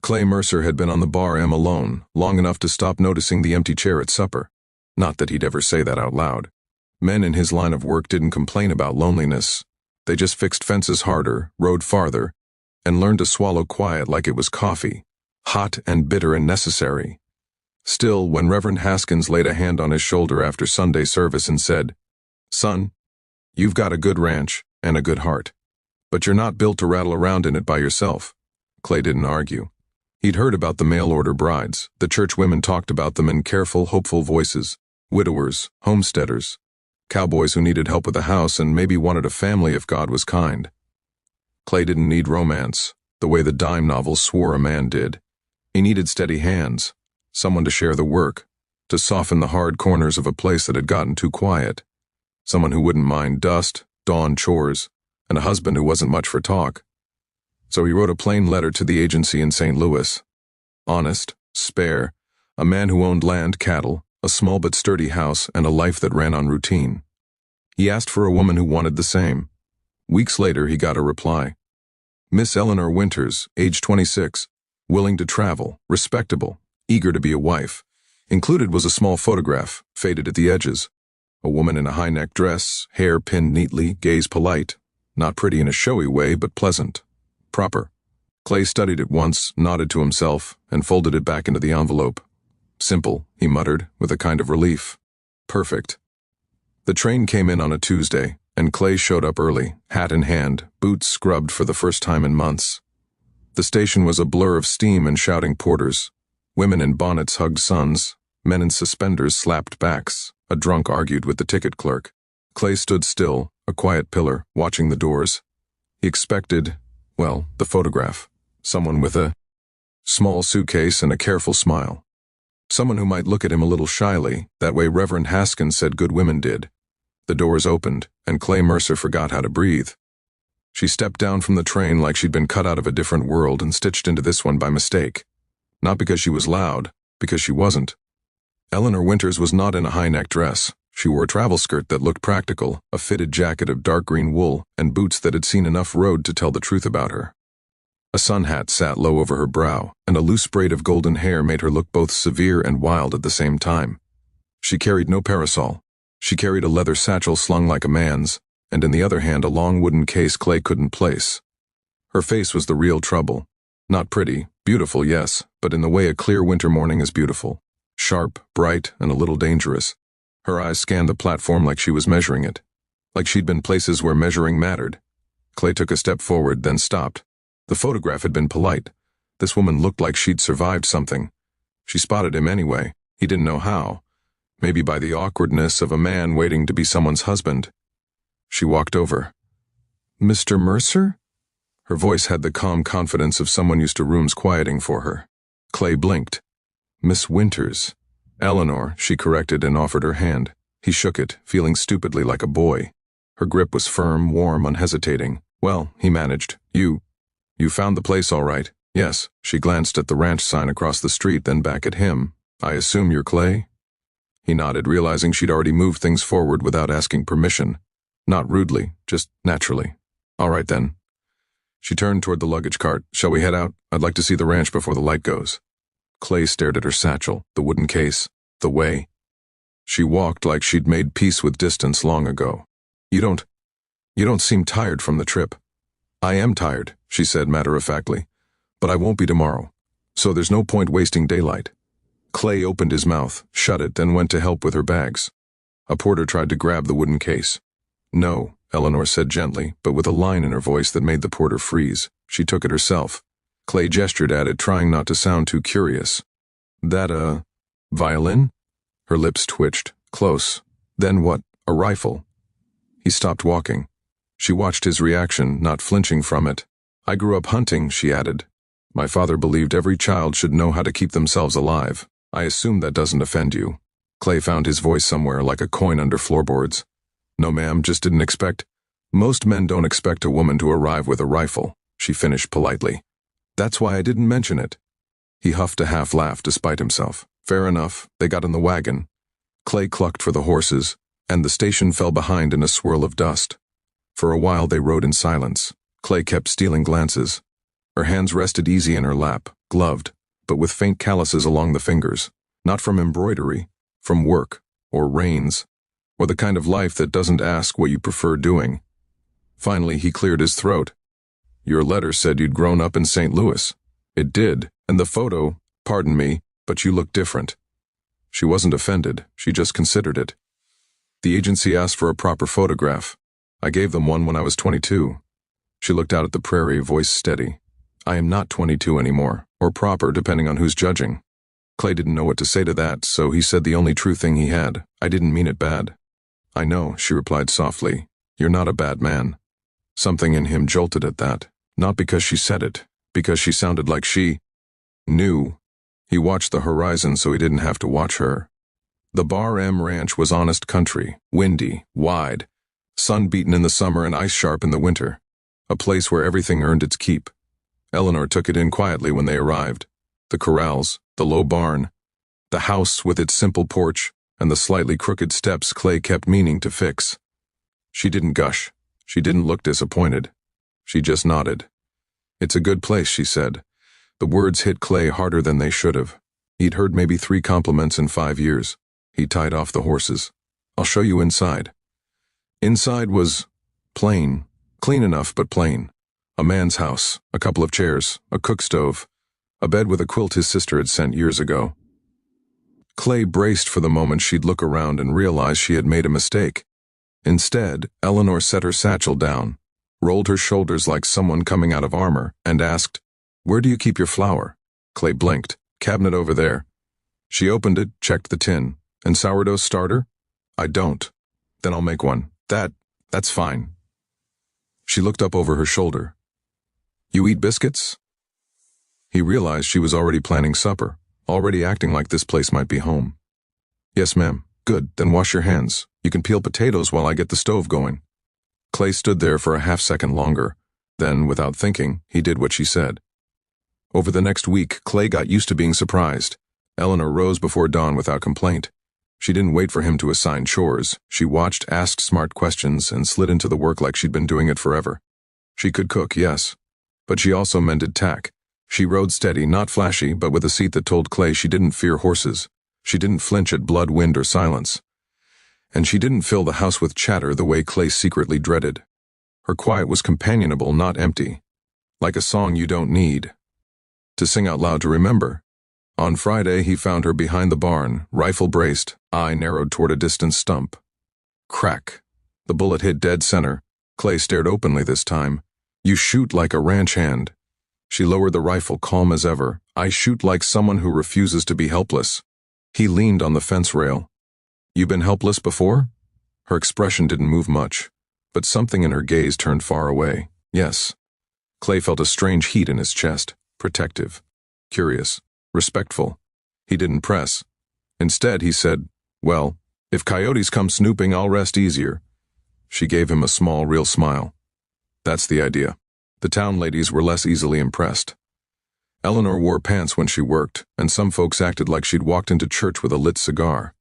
Clay Mercer had been on the bar M alone, long enough to stop noticing the empty chair at supper. Not that he'd ever say that out loud. Men in his line of work didn't complain about loneliness. They just fixed fences harder, rode farther, and learned to swallow quiet like it was coffee, hot and bitter and necessary. Still, when Reverend Haskins laid a hand on his shoulder after Sunday service and said, "Son, you've got a good ranch and a good heart, but you're not built to rattle around in it by yourself," Clay didn't argue. He'd heard about the mail-order brides. The church women talked about them in careful, hopeful voices. Widowers, homesteaders, cowboys who needed help with the house and maybe wanted a family if God was kind. Clay didn't need romance, the way the dime novels swore a man did. He needed steady hands, someone to share the work, to soften the hard corners of a place that had gotten too quiet, someone who wouldn't mind dust, dawn chores, and a husband who wasn't much for talk. So he wrote a plain letter to the agency in St. Louis. Honest, spare, a man who owned land, cattle, a small but sturdy house, and a life that ran on routine. He asked for a woman who wanted the same. Weeks later, he got a reply. Miss Eleanor Winters, age 26, willing to travel, respectable, eager to be a wife. Included was a small photograph, faded at the edges. A woman in a high-neck dress, hair pinned neatly, gaze polite. Not pretty in a showy way, but pleasant. Proper. Clay studied it once, nodded to himself, and folded it back into the envelope. Simple, he muttered, with a kind of relief. Perfect. The train came in on a Tuesday, and Clay showed up early, hat in hand, boots scrubbed for the first time in months. The station was a blur of steam and shouting porters. Women in bonnets hugged sons, men in suspenders slapped backs. A drunk argued with the ticket clerk. Clay stood still, a quiet pillar, watching the doors. He expected, well, the photograph. Someone with a small suitcase and a careful smile. Someone who might look at him a little shyly, that way Reverend Haskins said good women did. The doors opened, and Clay Mercer forgot how to breathe. She stepped down from the train like she'd been cut out of a different world and stitched into this one by mistake. Not because she was loud, because she wasn't. Eleanor Winters was not in a high-neck dress. She wore a travel skirt that looked practical, a fitted jacket of dark green wool, and boots that had seen enough road to tell the truth about her. A sun hat sat low over her brow, and a loose braid of golden hair made her look both severe and wild at the same time. She carried no parasol. She carried a leather satchel slung like a man's, and in the other hand a long wooden case Clay couldn't place. Her face was the real trouble. Not pretty, beautiful, yes, but in the way a clear winter morning is beautiful. Sharp, bright, and a little dangerous. Her eyes scanned the platform like she was measuring it, like she'd been places where measuring mattered. Clay took a step forward, then stopped. The photograph had been polite. This woman looked like she'd survived something. She spotted him anyway. He didn't know how. Maybe by the awkwardness of a man waiting to be someone's husband. She walked over. "Mr. Mercer?" Her voice had the calm confidence of someone used to rooms quieting for her. Clay blinked. "Miss Winters." "Eleanor," she corrected and offered her hand. He shook it, feeling stupidly like a boy. Her grip was firm, warm, unhesitating. "Well," he managed, You found the place all right." "Yes." She glanced at the ranch sign across the street, then back at him. "I assume you're Clay?" He nodded, realizing she'd already moved things forward without asking permission. Not rudely, just naturally. "All right, then." She turned toward the luggage cart. "Shall we head out? I'd like to see the ranch before the light goes." Clay stared at her satchel, the wooden case, the way. She walked like she'd made peace with distance long ago. You don't seem tired from the trip." "I am tired," she said matter-of-factly, "but I won't be tomorrow, so there's no point wasting daylight." Clay opened his mouth, shut it, then went to help with her bags. A porter tried to grab the wooden case. "No," Eleanor said gently, but with a line in her voice that made the porter freeze. She took it herself. Clay gestured at it, trying not to sound too curious. "That, violin?" Her lips twitched. "Close. Then what? A rifle?" He stopped walking. She watched his reaction, not flinching from it. "I grew up hunting," she added. "My father believed every child should know how to keep themselves alive. I assume that doesn't offend you." Clay found his voice somewhere like a coin under floorboards. "No, ma'am, just didn't expect." "Most men don't expect a woman to arrive with a rifle," she finished politely. "That's why I didn't mention it." He huffed a half-laugh despite himself. "Fair enough." They got in the wagon. Clay clucked for the horses, and the station fell behind in a swirl of dust. For a while they rode in silence. Clay kept stealing glances. Her hands rested easy in her lap, gloved, but with faint calluses along the fingers, not from embroidery, from work, or rains, or the kind of life that doesn't ask what you prefer doing. Finally, he cleared his throat. Your letter said you'd grown up in St. Louis. It did, and the photo, pardon me, but you look different. She wasn't offended, she just considered it. The agency asked for a proper photograph. I gave them one when I was 22. She looked out at the prairie, voice steady. I am not 22 anymore, or proper depending on who's judging. Clay didn't know what to say to that, so he said the only true thing he had. I didn't mean it bad. I know, she replied softly. You're not a bad man. Something in him jolted at that, not because she said it, because she sounded like she knew. He watched the horizon so he didn't have to watch her. The Bar M Ranch was honest country, windy, wide, sun-beaten in the summer and ice-sharp in the winter, a place where everything earned its keep. Eleanor took it in quietly when they arrived. The corrals, the low barn, the house with its simple porch, and the slightly crooked steps Clay kept meaning to fix. She didn't gush. She didn't look disappointed. She just nodded. It's a good place, she said. The words hit Clay harder than they should have. He'd heard maybe 3 compliments in 5 years. He tied off the horses. I'll show you inside. Inside was plain, clean enough but plain. A man's house, a couple of chairs, a cook stove, a bed with a quilt his sister had sent years ago. Clay braced for the moment she'd look around and realize she had made a mistake. Instead, Eleanor set her satchel down, rolled her shoulders like someone coming out of armor, and asked, Where do you keep your flour? Clay blinked. Cabinet over there. She opened it, checked the tin. And sourdough starter? I don't. Then I'll make one. That's fine. She looked up over her shoulder. You eat biscuits? He realized she was already planning supper, already acting like this place might be home. Yes, ma'am. Good, then wash your hands. You can peel potatoes while I get the stove going. Clay stood there for a half-second longer. Then, without thinking, he did what she said. Over the next week, Clay got used to being surprised. Eleanor rose before dawn without complaint. She didn't wait for him to assign chores. She watched, asked smart questions, and slid into the work like she'd been doing it forever. She could cook, yes, but she also mended tack. She rode steady, not flashy, but with a seat that told Clay she didn't fear horses. She didn't flinch at blood, wind, or silence. And she didn't fill the house with chatter the way Clay secretly dreaded. Her quiet was companionable, not empty. Like a song you don't need to sing out loud to remember. On Friday, he found her behind the barn, rifle braced, eye narrowed toward a distant stump. Crack. The bullet hit dead center. Clay stared openly this time. You shoot like a ranch hand. She lowered the rifle, calm as ever. I shoot like someone who refuses to be helpless. He leaned on the fence rail. You been helpless before? Her expression didn't move much, but something in her gaze turned far away. Yes. Clay felt a strange heat in his chest, protective, curious, respectful. He didn't press. Instead, he said, Well, if coyotes come snooping, I'll rest easier. She gave him a small, real smile. That's the idea. The town ladies were less easily impressed. Eleanor wore pants when she worked, and some folks acted like she'd walked into church with a lit cigar.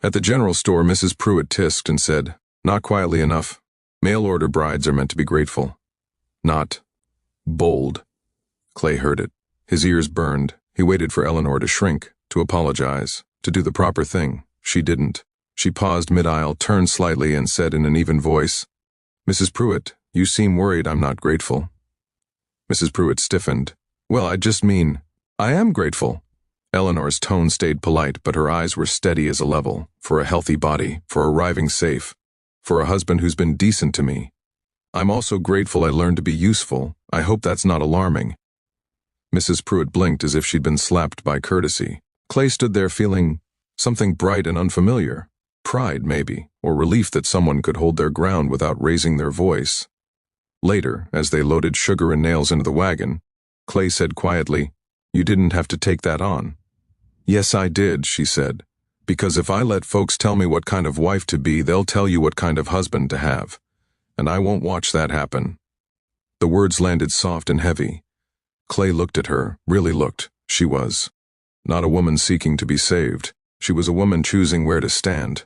At the general store, Mrs. Pruitt tisked and said, Not quietly enough. Mail-order brides are meant to be grateful. Not bold. Clay heard it. His ears burned. He waited for Eleanor to shrink, to apologize, to do the proper thing. She didn't. She paused mid-aisle, turned slightly, and said in an even voice, Mrs. Pruitt, you seem worried I'm not grateful. Mrs. Pruitt stiffened. Well, I just mean, I am grateful. Eleanor's tone stayed polite, but her eyes were steady as a level, for a healthy body, for arriving safe, for a husband who's been decent to me. I'm also grateful I learned to be useful. I hope that's not alarming. Mrs. Pruitt blinked as if she'd been slapped by courtesy. Clay stood there feeling something bright and unfamiliar. Pride, maybe, or relief that someone could hold their ground without raising their voice. Later, as they loaded sugar and nails into the wagon, Clay said quietly, You didn't have to take that on. Yes, I did, she said, because if I let folks tell me what kind of wife to be, they'll tell you what kind of husband to have. And I won't watch that happen. The words landed soft and heavy. Clay looked at her, really looked. She was not a woman seeking to be saved. She was a woman choosing where to stand.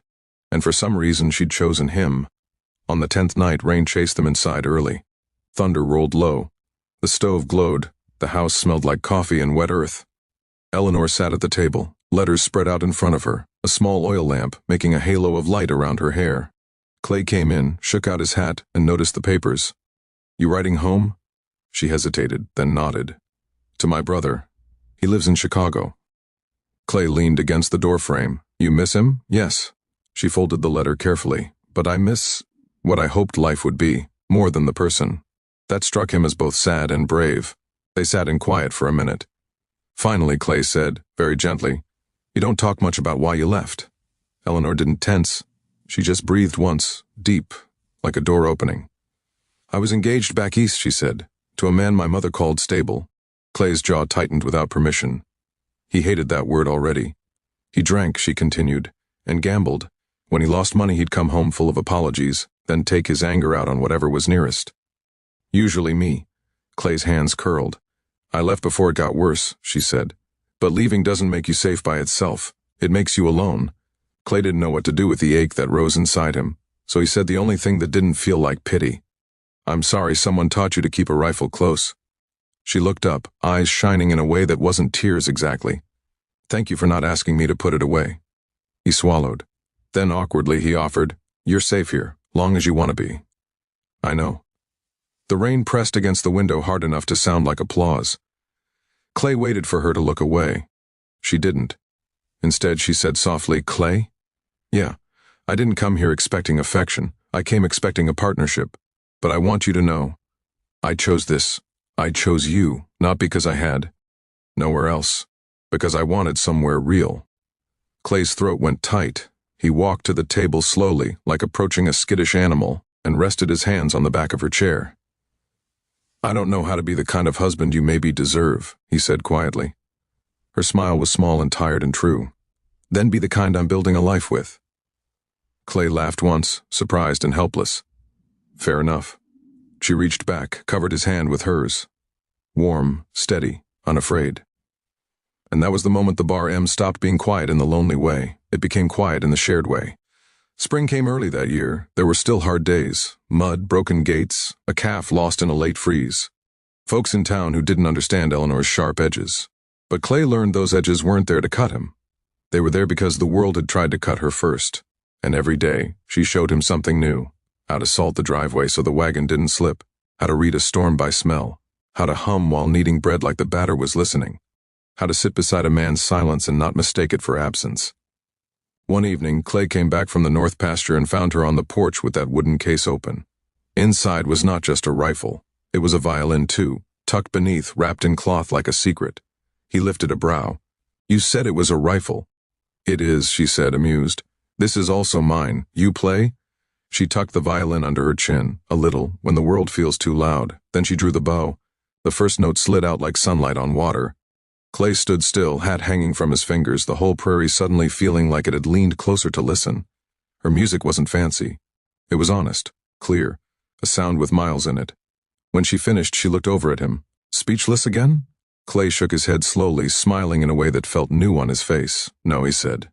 And for some reason she'd chosen him. On the 10th night, rain chased them inside early. Thunder rolled low. The stove glowed, The house smelled like coffee and wet earth. Eleanor sat at the table, letters spread out in front of her, a small oil lamp making a halo of light around her hair. Clay came in, shook out his hat, and noticed the papers. "You writing home?" She hesitated, then nodded. "To my brother. He lives in Chicago." Clay leaned against the doorframe. "You miss him?" "Yes." She folded the letter carefully. "But I miss what I hoped life would be, more than the person." That struck him as both sad and brave. They sat in quiet for a minute. Finally, Clay said, very gently, "You don't talk much about why you left." Eleanor didn't tense. She just breathed once, deep, like a door opening. "I was engaged back east," she said, "to a man my mother called stable." Clay's jaw tightened without permission. He hated that word already. He drank, she continued, and gambled. When he lost money, he'd come home full of apologies, then take his anger out on whatever was nearest. "Usually me." Clay's hands curled. "I left before it got worse," she said. "But leaving doesn't make you safe by itself. It makes you alone." Clay didn't know what to do with the ache that rose inside him, so he said the only thing that didn't feel like pity. "I'm sorry someone taught you to keep a rifle close." She looked up, eyes shining in a way that wasn't tears exactly. "Thank you for not asking me to put it away." He swallowed. Then awkwardly he offered, "You're safe here, long as you want to be." "I know." The rain pressed against the window hard enough to sound like applause. Clay waited for her to look away. She didn't. Instead, she said softly, "Clay?" "Yeah, I didn't come here expecting affection. I came expecting a partnership. But I want you to know, I chose this. I chose you, not because I had nowhere else, because I wanted somewhere real." Clay's throat went tight. He walked to the table slowly, like approaching a skittish animal, and rested his hands on the back of her chair. "I don't know how to be the kind of husband you maybe deserve," he said quietly. Her smile was small and tired and true. "Then be the kind I'm building a life with." Clay laughed once, surprised and helpless. "Fair enough." She reached back, covered his hand with hers. Warm, steady, unafraid. And that was the moment the bar M stopped being quiet in the lonely way. It became quiet in the shared way. Spring came early that year. There were still hard days. Mud, broken gates, a calf lost in a late freeze. Folks in town who didn't understand Eleanor's sharp edges. But Clay learned those edges weren't there to cut him. They were there because the world had tried to cut her first. And every day, she showed him something new. How to salt the driveway so the wagon didn't slip. How to read a storm by smell. How to hum while kneading bread like the batter was listening. How to sit beside a man's silence and not mistake it for absence. One evening, Clay came back from the north pasture and found her on the porch with that wooden case open. Inside was not just a rifle. It was a violin too, tucked beneath, wrapped in cloth like a secret. He lifted a brow. "You said it was a rifle." "It is," she said, amused. "This is also mine. You play?" She tucked the violin under her chin, a little, when the world feels too loud. Then she drew the bow. The first note slid out like sunlight on water. Clay stood still, hat hanging from his fingers, the whole prairie suddenly feeling like it had leaned closer to listen. Her music wasn't fancy. It was honest, clear, a sound with miles in it. When she finished, she looked over at him. "Speechless again?" Clay shook his head slowly, smiling in a way that felt new on his face. "No," he said.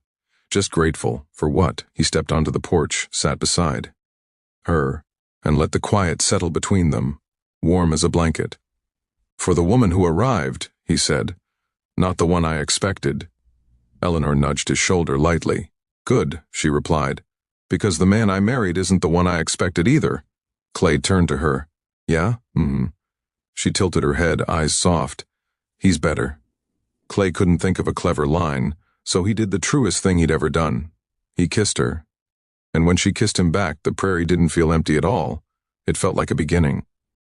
"Just grateful." "For what?" He stepped onto the porch, sat beside her, and let the quiet settle between them, warm as a blanket. "For the woman who arrived," he said. "Not the one I expected." Eleanor nudged his shoulder lightly. "Good," she replied, "because the man I married isn't the one I expected either." Clay turned to her. "Yeah? Mm-hmm." She tilted her head, eyes soft. "He's better." Clay couldn't think of a clever line, so he did the truest thing he'd ever done. He kissed her. And when she kissed him back, the prairie didn't feel empty at all. It felt like a beginning.